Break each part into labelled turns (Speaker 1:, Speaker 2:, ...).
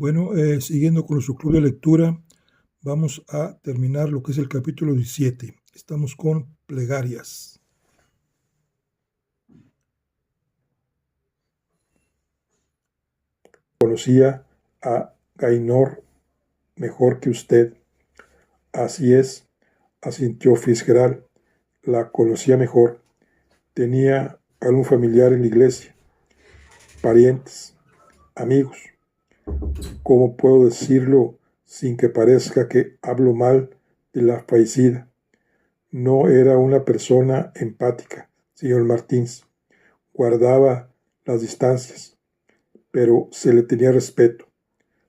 Speaker 1: Bueno, siguiendo con nuestro club de lectura, vamos a terminar lo que es el capítulo 17. Estamos con plegarias. Conocía a Gainor mejor que usted. Así es, asintió Fitzgerald. La conocía mejor. Tenía algún familiar en la iglesia, parientes, amigos. ¿Cómo puedo decirlo sin que parezca que hablo mal de la fallecida? No era una persona empática, señor Martins. Guardaba las distancias, pero se le tenía respeto.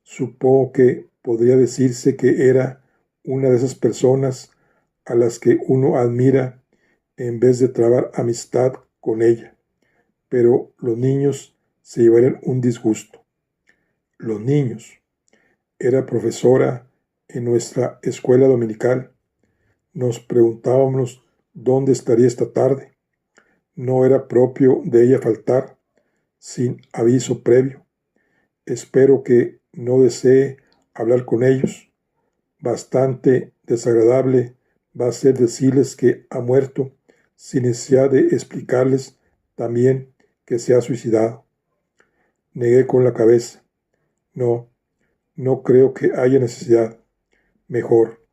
Speaker 1: Supongo que podría decirse que era una de esas personas a las que uno admira en vez de trabar amistad con ella. Pero los niños se llevarían un disgusto. Los niños. Era profesora en nuestra escuela dominical. Nos preguntábamos dónde estaría esta tarde. No era propio de ella faltar sin aviso previo. Espero que no desee hablar con ellos. Bastante desagradable va a ser decirles que ha muerto sin necesidad de explicarles también que se ha suicidado. Negué con la cabeza. No, no creo que haya necesidad. Mejor.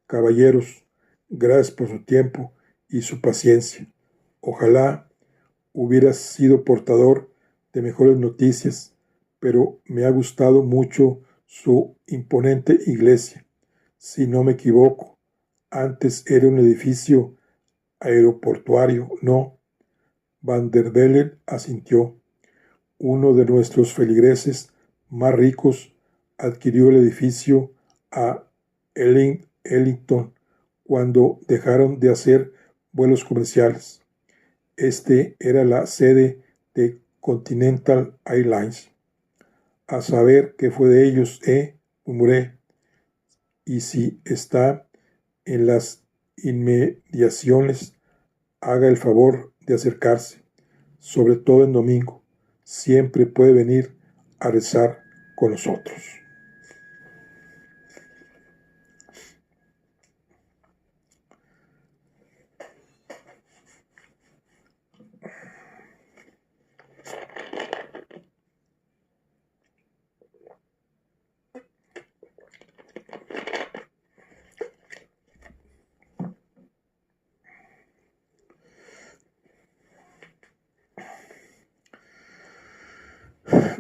Speaker 1: Caballeros, gracias por su tiempo y su paciencia. Ojalá hubiera sido portador de mejores noticias, pero me ha gustado mucho su imponente iglesia. Si no me equivoco, antes era un edificio aeroportuario, ¿no? Van der Bellen asintió. Uno de nuestros feligreses más ricos adquirió el edificio a Ellington cuando dejaron de hacer vuelos comerciales. Este era la sede de Continental Airlines. A saber qué fue de ellos, murmuré. Y si está en las inmediaciones, haga el favor de acercarse, sobre todo en domingo. Siempre puede venir a rezar con nosotros.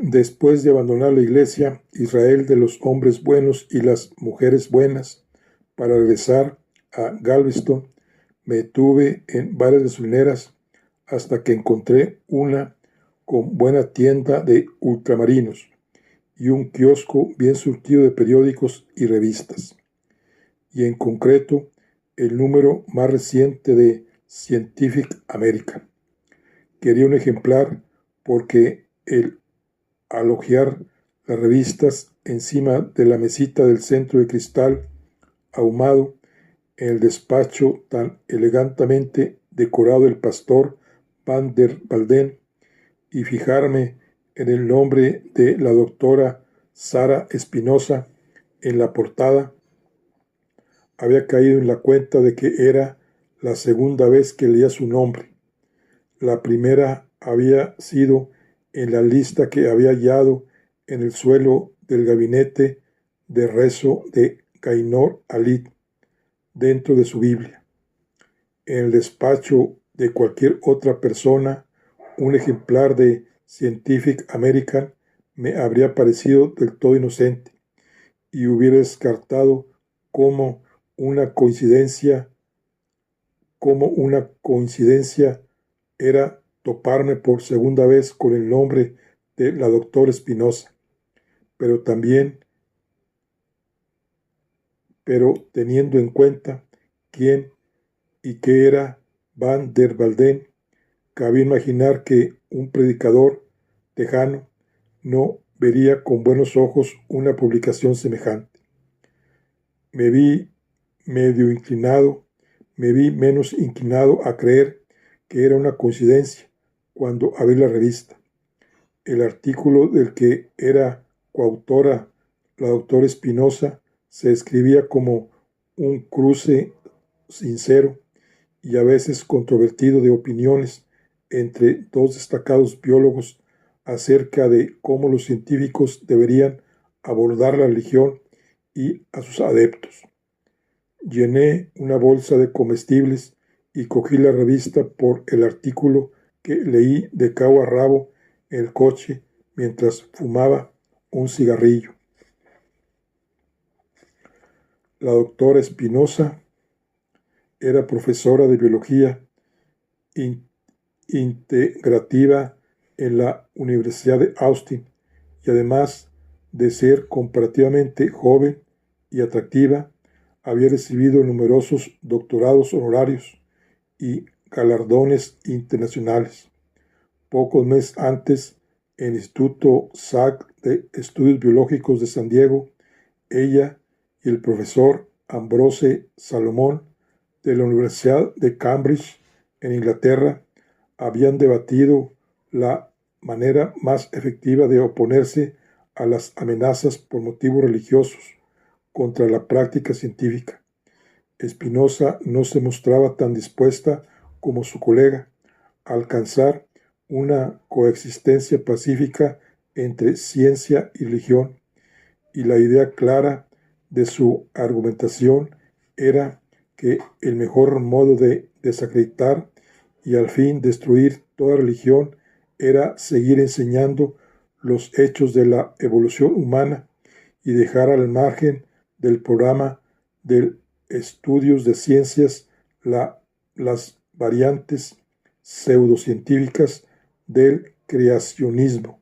Speaker 1: Después de abandonar la iglesia, Israel de los hombres buenos y las mujeres buenas, para regresar a Galveston, me detuve en varias gasolineras hasta que encontré una con buena tienda de ultramarinos y un kiosco bien surtido de periódicos y revistas. Y en concreto, el número más reciente de Scientific American. Quería un ejemplar porque al hojear las revistas encima de la mesita del centro de cristal ahumado, en el despacho tan elegantemente decorado del pastor Van der Walden, y fijarme en el nombre de la doctora Sara Espinosa en la portada, había caído en la cuenta de que era la segunda vez que leía su nombre. La primera había sido en la lista que había hallado en el suelo del gabinete de rezo de Gainor Alid, dentro de su Biblia. En el despacho de cualquier otra persona, un ejemplar de Scientific American me habría parecido del todo inocente y hubiera descartado como una coincidencia era toparme por segunda vez con el nombre de la doctora Espinosa, pero teniendo en cuenta quién y qué era Van der Walden, cabía imaginar que un predicador tejano no vería con buenos ojos una publicación semejante. Me vi menos inclinado a creer que era una coincidencia cuando abrí la revista. El artículo del que era coautora, la doctora Espinosa, se describía como un cruce sincero y a veces controvertido de opiniones entre dos destacados biólogos acerca de cómo los científicos deberían abordar la religión y a sus adeptos. Llené una bolsa de comestibles y cogí la revista por el artículo que leí de cabo a rabo en el coche mientras fumaba un cigarrillo. La doctora Espinosa era profesora de biología integrativa en la Universidad de Austin y además de ser comparativamente joven y atractiva, había recibido numerosos doctorados honorarios y galardones internacionales. Pocos meses antes, en el Instituto Salk de Estudios Biológicos de San Diego, ella y el profesor Ambrose Salomón de la Universidad de Cambridge, en Inglaterra, habían debatido la manera más efectiva de oponerse a las amenazas por motivos religiosos contra la práctica científica. Espinosa no se mostraba tan dispuesta como su colega a alcanzar una coexistencia pacífica entre ciencia y religión, y la idea clara de su argumentación era que el mejor modo de desacreditar y al fin destruir toda religión era seguir enseñando los hechos de la evolución humana y dejar al margen del programa de estudios de ciencias las variantes pseudocientíficas del creacionismo.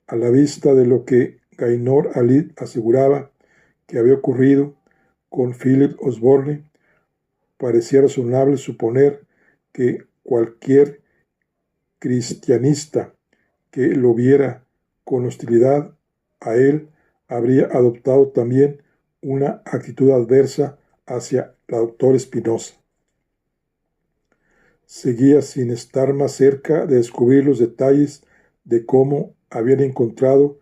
Speaker 1: A la vista de lo que Gaynor Ali aseguraba que había ocurrido con Philip Osborne, parecía razonable suponer que cualquier cristianista que lo viera con hostilidad a él habría adoptado también una actitud adversa hacia la doctora Espinosa. Seguía sin estar más cerca de descubrir los detalles de cómo habían encontrado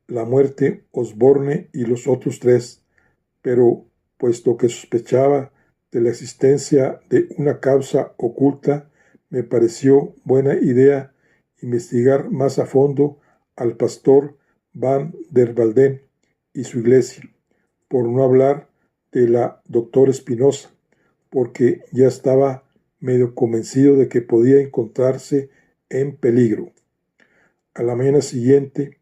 Speaker 1: la muerte Osborne y los otros tres, pero puesto que sospechaba de la existencia de una causa oculta, me pareció buena idea investigar más a fondo al pastor Van der Walden y su iglesia, por no hablar de la doctora Espinosa, porque ya estaba medio convencido de que podía encontrarse en peligro. A la mañana siguiente,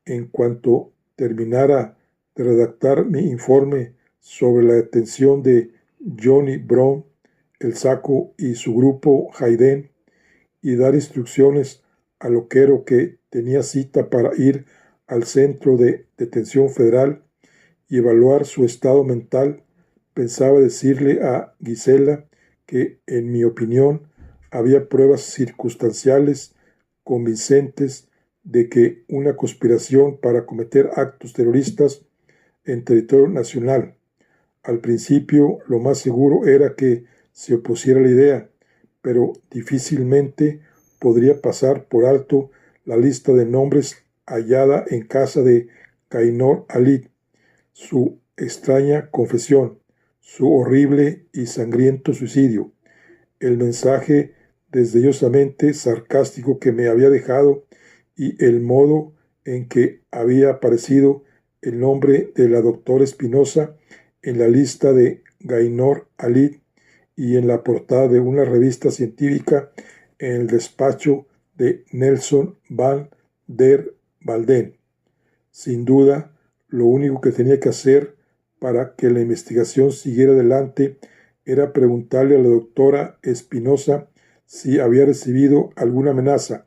Speaker 1: en cuanto terminara de redactar mi informe sobre la detención de Johnny Brown, el Saco y su grupo Hayden, y dar instrucciones al loquero que tenía cita para ir al centro de detención federal y evaluar su estado mental, pensaba decirle a Gisela que, en mi opinión, había pruebas circunstanciales convincentes de que una conspiración para cometer actos terroristas en territorio nacional. Al principio, lo más seguro era que se opusiera a la idea, pero difícilmente podría pasar por alto la lista de nombres hallada en casa de Gaynor Ali, su extraña confesión, su horrible y sangriento suicidio, el mensaje desdeñosamente sarcástico que me había dejado y el modo en que había aparecido el nombre de la doctora Espinosa en la lista de Gaynor Ali y en la portada de una revista científica en el despacho de Nelson Van der Walden. Sin duda, lo único que tenía que hacer para que la investigación siguiera adelante era preguntarle a la doctora Espinosa si había recibido alguna amenaza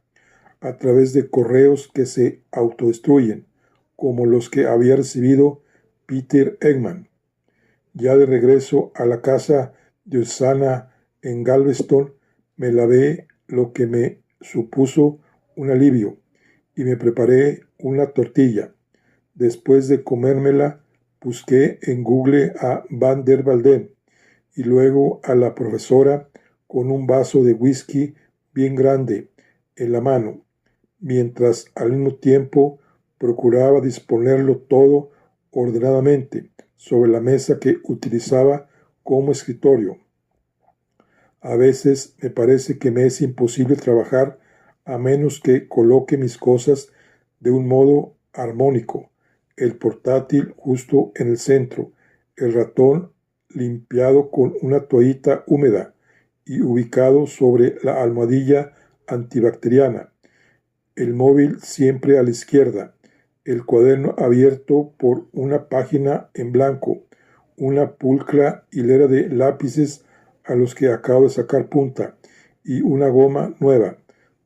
Speaker 1: a través de correos que se autodestruyen, como los que había recibido Peter Eggman. Ya de regreso a la casa de Osana en Galveston, me lavé, lo que me supuso un alivio, y me preparé una tortilla. Después de comérmela, busqué en Google a Van der Walden y luego a la profesora con un vaso de whisky bien grande en la mano, mientras al mismo tiempo procuraba disponerlo todo ordenadamente sobre la mesa que utilizaba como escritorio. A veces me parece que me es imposible trabajar a menos que coloque mis cosas de un modo armónico, el portátil justo en el centro, el ratón limpiado con una toallita húmeda y ubicado sobre la almohadilla antibacteriana, el móvil siempre a la izquierda, el cuaderno abierto por una página en blanco, una pulcra hilera de lápices a los que acabo de sacar punta y una goma nueva,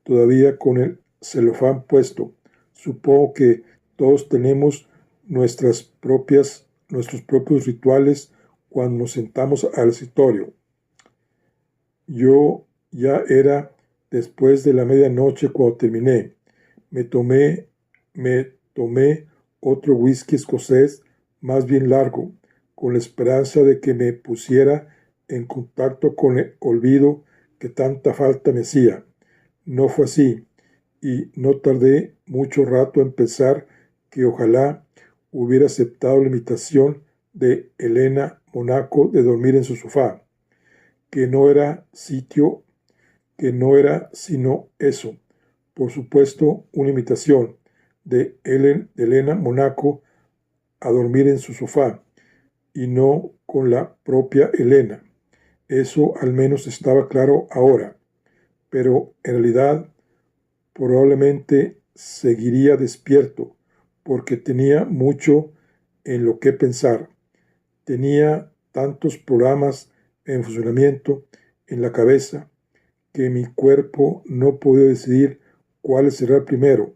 Speaker 1: todavía con el celofán puesto. Supongo que todos tenemos nuestros propios rituales cuando nos sentamos al escritorio. Yo ya era después de la medianoche cuando terminé. Me tomé otro whisky escocés más bien largo, con la esperanza de que me pusiera en contacto con el olvido que tanta falta me hacía. No fue así, y no tardé mucho rato en pensar que ojalá hubiera aceptado la invitación de Elena Monaco de dormir en su sofá, que no era sino eso, por supuesto, una invitación de Elena Monaco a dormir en su sofá, y no con la propia Elena. Eso al menos estaba claro ahora, pero en realidad probablemente seguiría despierto, porque tenía mucho en lo que pensar. Tenía tantos programas en funcionamiento en la cabeza que mi cuerpo no podía decidir cuál será el primero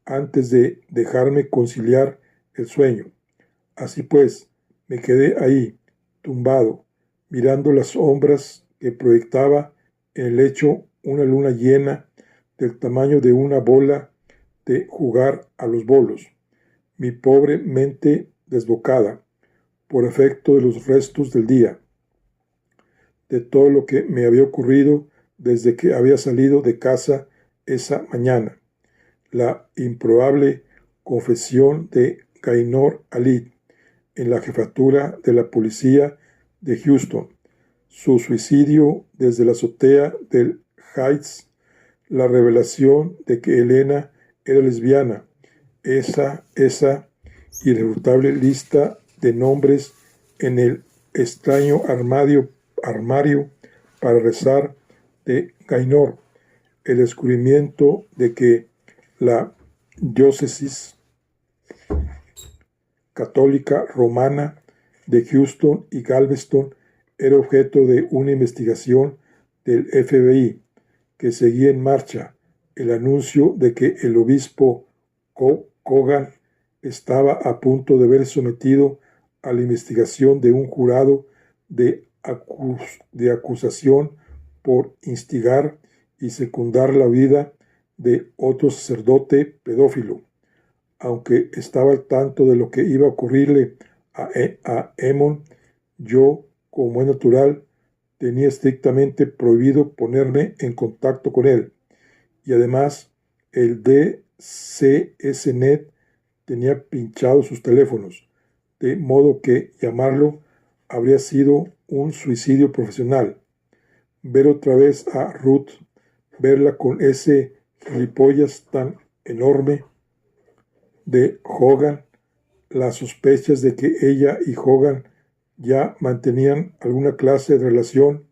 Speaker 1: antes de dejarme conciliar el sueño. Así pues, me quedé ahí, tumbado, mirando las sombras que proyectaba en el lecho una luna llena del tamaño de una bola de jugar a los bolos. Mi pobre mente desbocada, por efecto de los restos del día, de todo lo que me había ocurrido desde que había salido de casa esa mañana. La improbable confesión de Gaynor Ali en la jefatura de la policía de Houston, su suicidio desde la azotea del Heights, la revelación de que Elena era lesbiana, esa irrefutable lista de nombres en el extraño armario para rezar de Gaynor, el descubrimiento de que la diócesis católica romana de Houston y Galveston era objeto de una investigación del FBI que seguía en marcha, el anuncio de que el obispo Cogan estaba a punto de ver sometido a la investigación de un jurado de acusación por instigar y secundar la vida de otro sacerdote pedófilo. Aunque estaba al tanto de lo que iba a ocurrirle a Emon, yo, como es natural, tenía estrictamente prohibido ponerme en contacto con él. Y además, el DCSNet tenía pinchados sus teléfonos, de modo que llamarlo habría sido un suicidio profesional. Ver otra vez a Ruth, verla con ese gilipollas tan enorme de Hogan, las sospechas de que ella y Hogan ya mantenían alguna clase de relación,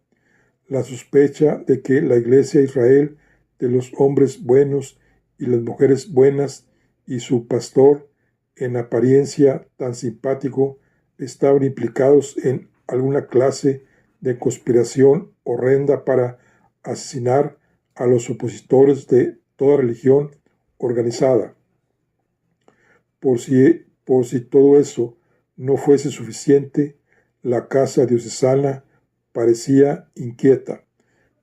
Speaker 1: la sospecha de que la Iglesia de Israel, de los hombres buenos y las mujeres buenas, y su pastor, en apariencia tan simpático, estaban implicados en alguna clase de conspiración horrenda para asesinar a los opositores de toda religión organizada. Por si todo eso no fuese suficiente, la casa diocesana parecía inquieta.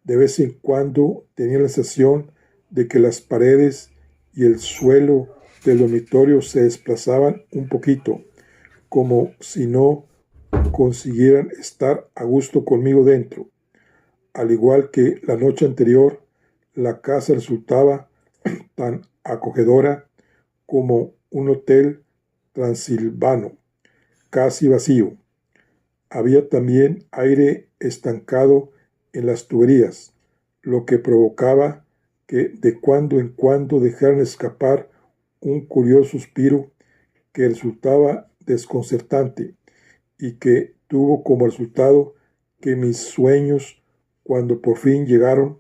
Speaker 1: De vez en cuando tenía la sensación de que las paredes y el suelo del dormitorio se desplazaban un poquito, como si no consiguieran estar a gusto conmigo dentro. Al igual que la noche anterior, la casa resultaba tan acogedora como un hotel transilvano, casi vacío. Había también aire estancado en las tuberías, lo que provocaba que de cuando en cuando dejaran escapar un curioso suspiro que resultaba desconcertante y que tuvo como resultado que mis sueños, cuando por fin llegaron,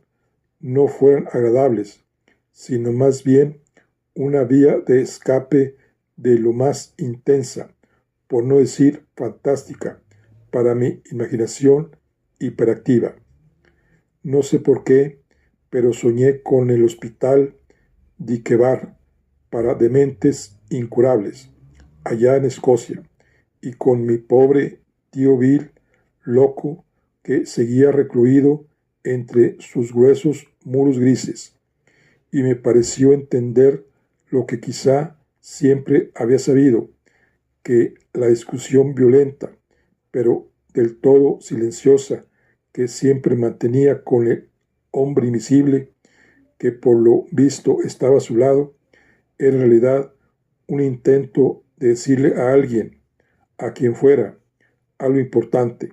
Speaker 1: no fueran agradables, sino más bien una vía de escape de lo más intensa, por no decir fantástica, para mi imaginación hiperactiva. No sé por qué, pero soñé con el hospital Dikevar para dementes incurables, allá en Escocia, y con mi pobre tío Bill, loco, que seguía recluido entre sus gruesos muros grises, y me pareció entender lo que quizá siempre había sabido, que la discusión violenta, pero del todo silenciosa, que siempre mantenía con el hombre invisible, que por lo visto estaba a su lado, era en realidad un intento de decirle a alguien, a quien fuera, algo importante,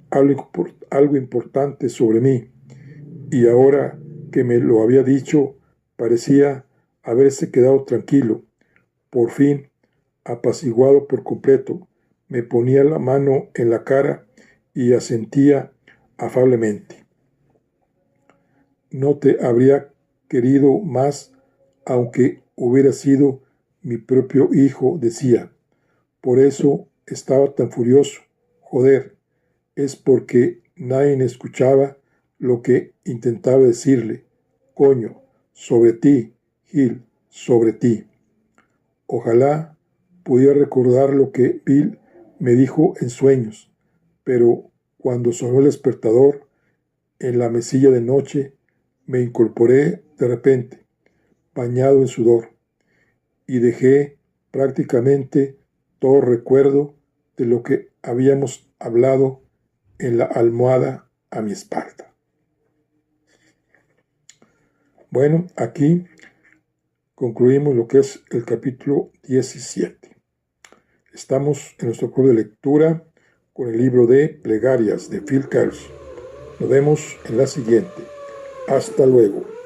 Speaker 1: algo importante sobre mí, y ahora que me lo había dicho, parecía haberse quedado tranquilo. Por fin, apaciguado por completo, me ponía la mano en la cara y asentía afablemente. No te habría querido más, aunque hubiera sido mi propio hijo, decía. Por eso estaba tan furioso. Joder, es porque nadie escuchaba lo que intentaba decirle. Coño, sobre ti, Gil, sobre ti. Ojalá pudiera recordar lo que Bill me dijo en sueños, pero cuando sonó el despertador en la mesilla de noche, me incorporé de repente, bañado en sudor, y dejé prácticamente todo recuerdo de lo que habíamos hablado en la almohada a mi espalda. Bueno, aquí concluimos lo que es el capítulo 17. Estamos en nuestro club de lectura con el libro de Plegarias de Phil Kersh. Nos vemos en la siguiente. Hasta luego.